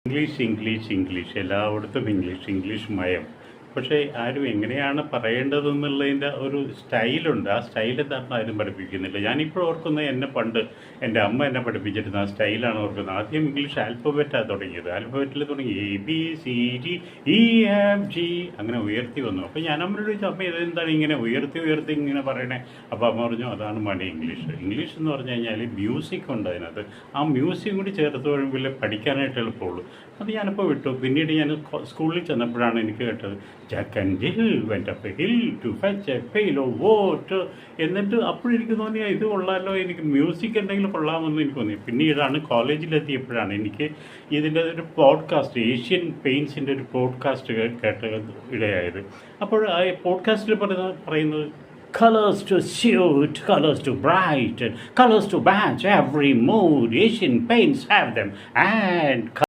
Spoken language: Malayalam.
ഇംഗ്ലീഷ് എല്ലായിടത്തും ഇംഗ്ലീഷ് മയം. പക്ഷേ ആരും എങ്ങനെയാണ് പറയേണ്ടതെന്നുള്ളതിൻ്റെ ഒരു സ്റ്റൈലുണ്ട്. ആ സ്റ്റൈൽ എന്താണെന്ന് ആരും പഠിപ്പിക്കുന്നില്ല. ഞാനിപ്പോൾ ഓർക്കുന്നത് എൻ്റെ അമ്മ എന്നെ പഠിപ്പിച്ചിരുന്ന ആ സ്റ്റൈലാണ് ഓർക്കുന്നത്. ആദ്യം ഇംഗ്ലീഷ് ആൽഫബറ്റാണ് തുടങ്ങിയത്. ആൽഫബറ്റിൽ തുടങ്ങി ABCDEFG അങ്ങനെ ഉയർത്തി വന്നു. അപ്പോൾ ഞാൻ അമ്മയോട് ചോദിച്ചു, അമ്മ ഇതെന്താണ് ഇങ്ങനെ ഉയർത്തി ഇങ്ങനെ പറയണേ? അപ്പോൾ അമ്മ പറഞ്ഞു, അതാണ് മണി ഇംഗ്ലീഷ് എന്ന് പറഞ്ഞു കഴിഞ്ഞാൽ മ്യൂസിക് ഉണ്ട് അതിനകത്ത്. ആ മ്യൂസിക് കൂടി ചേർത്ത് കഴിയുമ്പോൾ പഠിക്കാനായിട്ട് എളുപ്പമുള്ളൂ. അത് ഞാനിപ്പോൾ വിട്ടു. പിന്നീട് ഞാൻ സ്കൂളിൽ ചെന്നപ്പോഴാണ് എനിക്ക് കേട്ടത്, Jack and Jill went up a hill to fetch a pail of water. എന്നിട്ട് അപ്പോഴെനിക്ക് തോന്നിയാൽ ഇത് കൊള്ളാമല്ലോ, എനിക്ക് മ്യൂസിക് എന്തെങ്കിലും കൊള്ളാമെന്ന് എനിക്ക് തോന്നി. പിന്നീടാണ് കോളേജിലെത്തിയപ്പോഴാണ് എനിക്ക് ഇതിൻ്റെ ഒരു പോഡ്കാസ്റ്റ്, ഏഷ്യൻ പെയിൻസിൻ്റെ ഒരു പോഡ്കാസ്റ്റ് കേട്ട് ഇടയായത്. അപ്പോൾ ആ പോഡ്കാസ്റ്റിൽ പറയുന്നത് colors to suit, colors to brighten, colors to match every mood. Asian paints have them, and